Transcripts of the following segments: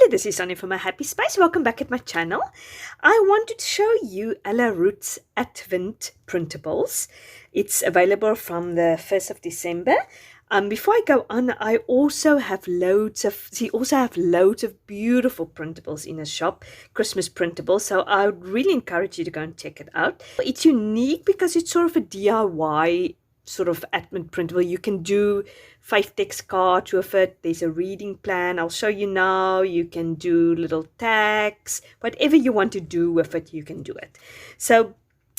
Hello, this is Sonja from My Happy Space. Welcome back at my channel. I wanted to show you Roetz Advent printables. It's available from the 1st of December. Before I go on, I also have loads of beautiful printables in the shop, Christmas printables. So I would really encourage you to go and check it out. It's unique because it's sort of a DIY sort of Advent printable. You can do 5 text cards with it. There's a reading plan. I'll show you now. You can do little tags. Whatever you want to do with it, you can do it. So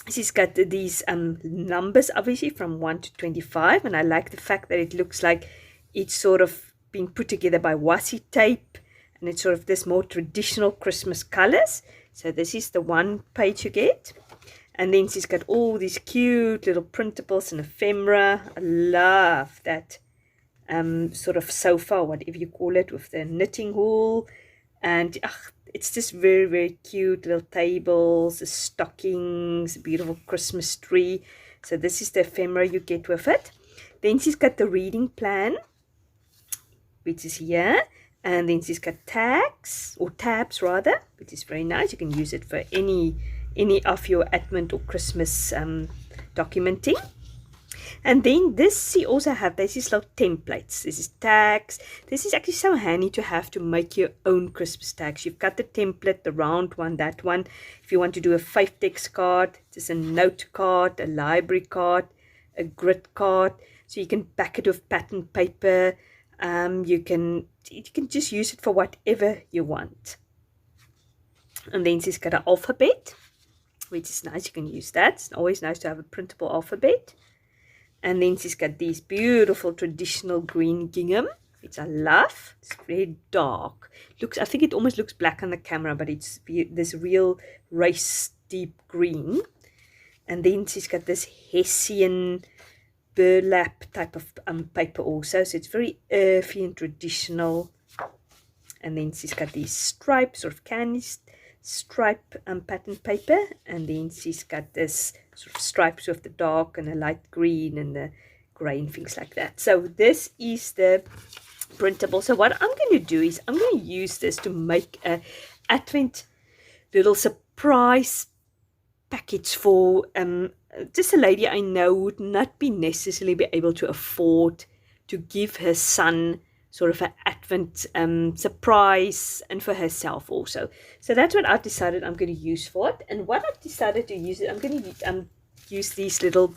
she's got these numbers, obviously, from 1 to 25. And I like the fact that it looks like it's sort of been put together by washi tape. And it's sort of this more traditional Christmas colors. So this is the one page you get. And then she's got all these cute little printables and ephemera. I love that sort of sofa, whatever you call it, with the knitting wool. And it's just very, very cute little tables, the stockings, beautiful Christmas tree. So this is the ephemera you get with it. Then she's got the reading plan, which is here. And then she's got tags, or tabs rather, which is very nice. You can use it for any of your Advent or Christmas documenting. And then this, you also have, this is little templates. This is tags. This is actually so handy to have to make your own Christmas tags. You've got the template, the round one, that one. If you want to do a 5 text card, there's a note card, a library card, a grid card. So you can back it with pattern paper. You can just use it for whatever you want. And then she's got an alphabet, which is nice. You can use that. It's always nice to have a printable alphabet. And then she's got these beautiful traditional green gingham, which I love. It's very dark. I think it almost looks black on the camera, but it's this real race deep green. And then she's got this Hessian burlap type of paper also. So it's very earthy and traditional. And then she's got these stripes, sort of candy stripe pattern paper, and then she's got this sort of stripes with the dark and the light green and the grey and things like that. So this is the printable. So what I'm going to do is I'm going to use this to make a Advent little surprise package for just a lady I know would not necessarily be able to afford to give her son sort of an Advent surprise, and for herself also. So that's what I've decided I'm going to use for it. And what I've decided to use, I'm going to use these little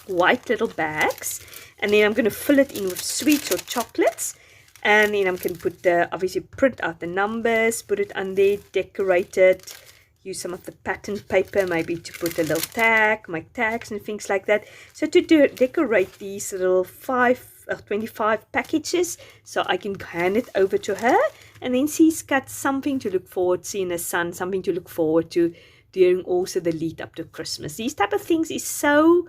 white little bags, and then I'm going to fill it in with sweets or chocolates. And then I'm going to put obviously print out the numbers, put it on there, decorate it, use some of the pattern paper, maybe to put a little tag, make tags and things like that. So to decorate these little 25 packages, so I can hand it over to her, and then she's got something to look forward to, seeing her son, something to look forward to during also the lead up to Christmas. These type of things is so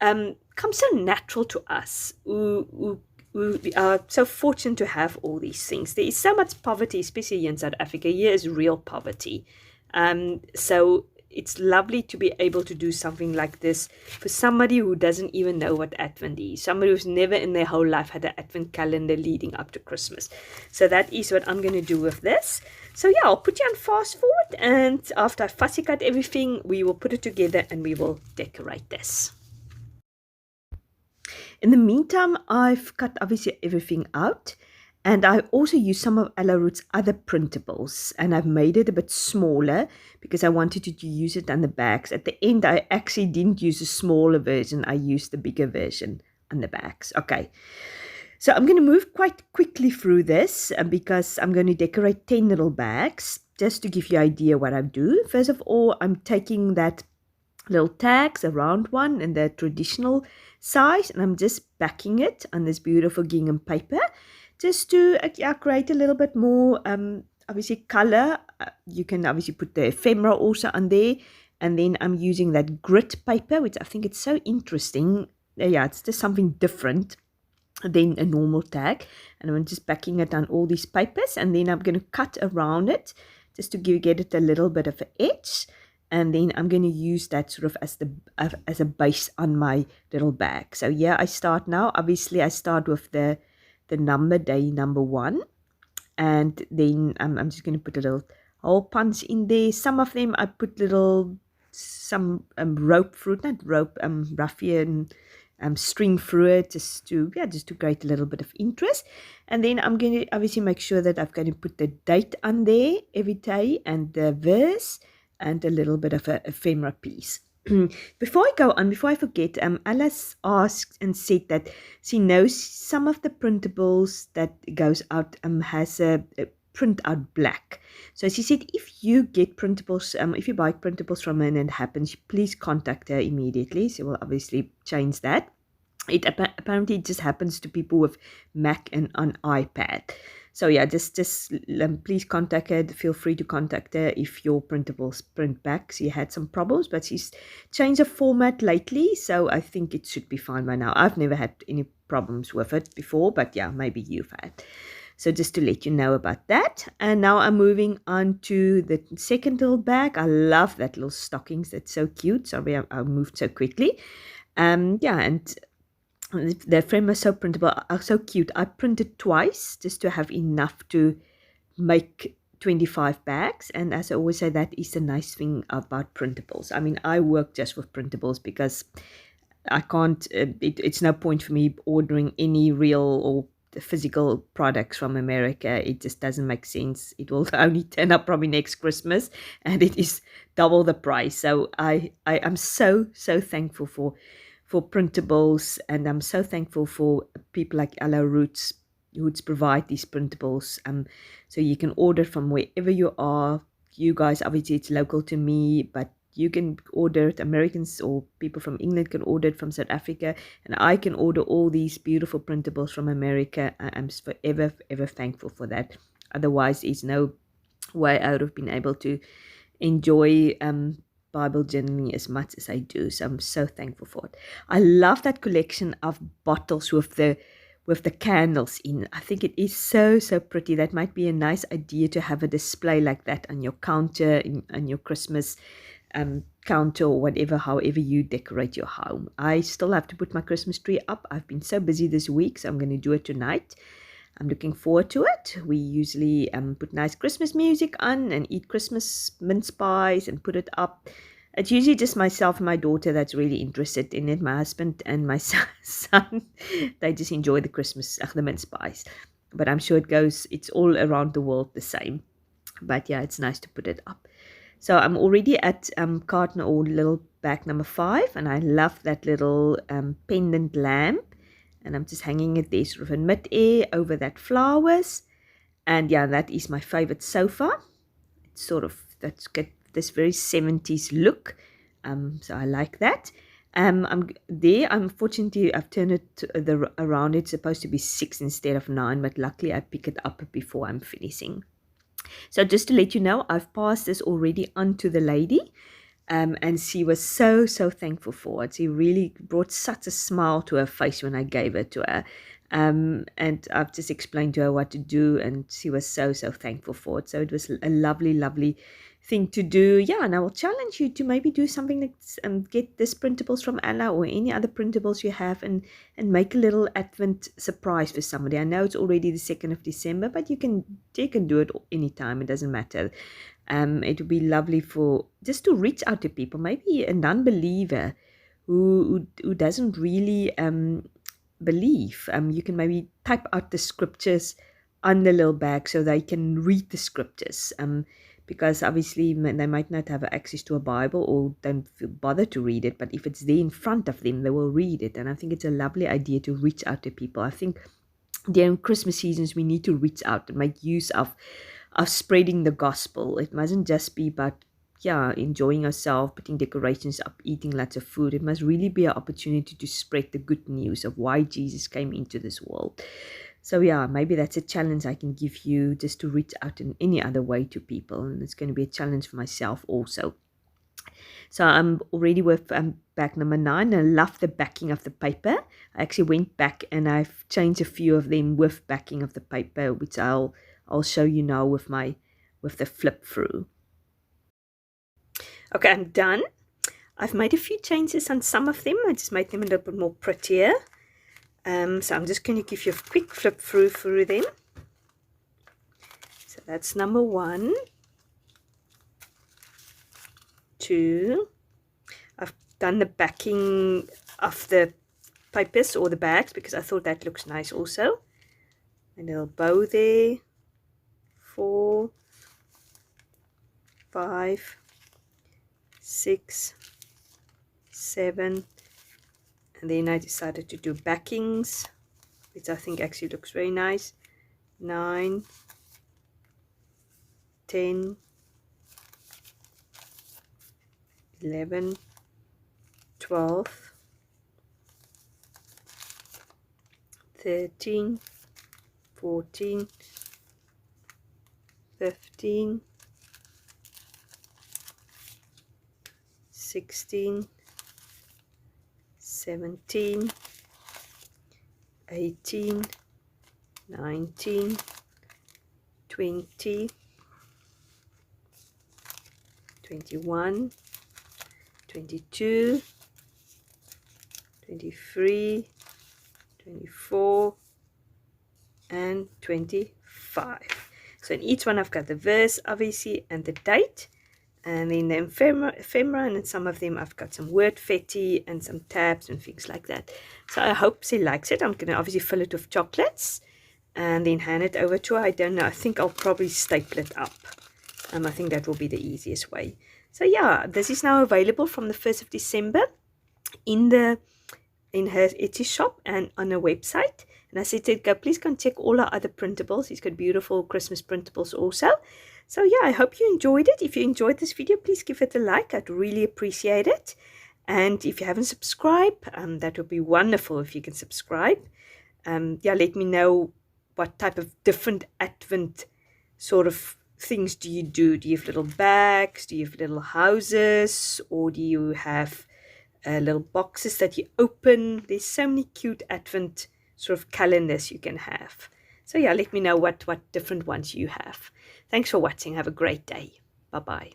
come so natural to us who are so fortunate to have all these things. There is so much poverty, especially in South Africa. Here is real poverty. So it's lovely to be able to do something like this for somebody who doesn't even know what Advent is. Somebody who's never in their whole life had an Advent calendar leading up to Christmas. So that is what I'm going to do with this. So yeah, I'll put you on fast forward, and after I fussy cut everything, we will put it together and we will decorate this. In the meantime, I've cut obviously everything out. And I also used some of Roetz's other printables, and I've made it a bit smaller because I wanted to use it on the bags. At the end, I actually didn't use a smaller version. I used the bigger version on the bags. Okay, so I'm going to move quite quickly through this because I'm going to decorate 10 little bags just to give you an idea what I do. First of all, I'm taking that little tags, a round one and the traditional size, and I'm just backing it on this beautiful gingham paper, just to create a little bit more, obviously, color. You can obviously put the ephemera also on there. And then I'm using that grit paper, which I think it's so interesting. Yeah, it's just something different than a normal tag. And I'm just backing it on all these papers. And then I'm going to cut around it just to get it a little bit of an edge. And then I'm going to use that sort of as a base on my little bag. So yeah, I start now. Obviously, I start with the number, day number 1. And then I'm just going to put a little hole punch in there. Some of them I put some rope fruit, not rope, ruffian string through it, just to create a little bit of interest. And then I'm going to obviously make sure that I'm going to put the date on there every day, and the verse, and a little bit of a ephemera piece. Before I forget, Alice asked and said that she knows some of the printables that goes out has a print out black. So she said, if you get printables, if you buy printables from her and it happens, please contact her immediately. So we'll obviously change that. It apparently just happens to people with Mac and on iPad. So yeah, just please contact her. Feel free to contact her if your printables print back. She had some problems, but she's changed the format lately, so I think it should be fine by now. I've never had any problems with it before, but yeah, maybe you've had. So just to let you know about that. And now I'm moving on to the second little bag. I love that little stockings. That's so cute. Sorry, I moved so quickly. Yeah, and the frame was so printable, so cute. I printed twice just to have enough to make 25 bags. And as I always say, that is the nice thing about printables. I mean, I work just with printables because I can't, it's no point for me ordering any real or physical products from America. It just doesn't make sense. It will only turn up probably next Christmas, and it is double the price. So I am so thankful for printables, and I'm so thankful for people like Roetz who provide these printables. So you can order from wherever you are. You guys, obviously it's local to me, but you can order it. Americans or people from England can order it from South Africa, and I can order all these beautiful printables from America. I'm forever thankful for that. Otherwise, there's no way I would have been able to enjoy Bible journaling as much as I do. So I'm so thankful for it. I love that collection of bottles with the candles in. I think it is so pretty. That might be a nice idea to have a display like that on your counter, on your Christmas counter, or whatever, however you decorate your home. I still have to put my Christmas tree up. I've been so busy this week, so I'm going to do it tonight. I'm looking forward to it. We usually put nice Christmas music on and eat Christmas mince pies and put it up. It's usually just myself and my daughter that's really interested in it. My husband and my son, they just enjoy the mince pies. But I'm sure it's all around the world the same. But yeah, it's nice to put it up. So I'm already at carton or little bag number 5, and I love that little pendant lamp. And I'm just hanging it there sort of in mid-air over that flowers. And yeah, that is my favorite so far. It's sort of, that's got this very 70s look. So I like that. Unfortunately, I've turned it around. It's supposed to be 6 instead of 9, but luckily I pick it up before I'm finishing. So just to let you know, I've passed this already on to the lady. And she was so thankful for it. She really brought such a smile to her face when I gave it to her. And I've just explained to her what to do, and she was so thankful for it. So it was a lovely thing to do. Yeah, and I will challenge you to maybe do something like get this printables from Ella or any other printables you have, and make a little Advent surprise for somebody. I know it's already the 2nd of December, but you can do it anytime. It doesn't matter. It would be lovely for just to reach out to people, maybe a non-believer who doesn't really believe. You can maybe type out the scriptures on the little bag so they can read the scriptures. Because obviously they might not have access to a Bible or don't bother to read it, but if it's there in front of them, they will read it. And I think it's a lovely idea to reach out to people. I think during Christmas seasons we need to reach out and make use of spreading the gospel. It mustn't just be about enjoying ourselves, putting decorations up, eating lots of food. It must really be an opportunity to spread the good news of why Jesus came into this world. So yeah, maybe that's a challenge I can give you, just to reach out in any other way to people. And it's going to be a challenge for myself also. So I'm already with bag number 9. I love the backing of the paper. I actually went back and I've changed a few of them with backing of the paper, which I'll show you now with the flip through. Okay, I'm done. I've made a few changes on some of them. I just made them a little bit more prettier. So I'm just going to give you a quick flip through them. That's number 1. 2. I've done the backing of the papers or the bags because I thought that looks nice also. A little bow there. 4, 5, 6, 7, and then I decided to do backings, which I think actually looks very nice. 9, 10, 11, 12, 13, 14, 15, 16, 17, 18, 19, 20, 21, 22, 23, 24, and 25. So in each one I've got the verse obviously and the date, and then the ephemera, and in some of them I've got some word fetty and some tabs and things like that. So I hope she likes it. I'm going to obviously fill it with chocolates and then hand it over to her. I don't know, I think I'll probably staple it up. I think that will be the easiest way. So yeah, this is now available from the 1st of December in her Etsy shop and on her website. And I said to her, please go and check all our other printables. He's got beautiful Christmas printables also. So yeah, I hope you enjoyed it. If you enjoyed this video, please give it a like. I'd really appreciate it. And if you haven't subscribed, that would be wonderful if you can subscribe. Yeah, let me know what type of different Advent sort of things do you do. Do you have little bags? Do you have little houses? Or do you have little boxes that you open? There's so many cute Advent sort of calendars you can have. So yeah, let me know what different ones you have. Thanks for watching. Have a great day. Bye-bye.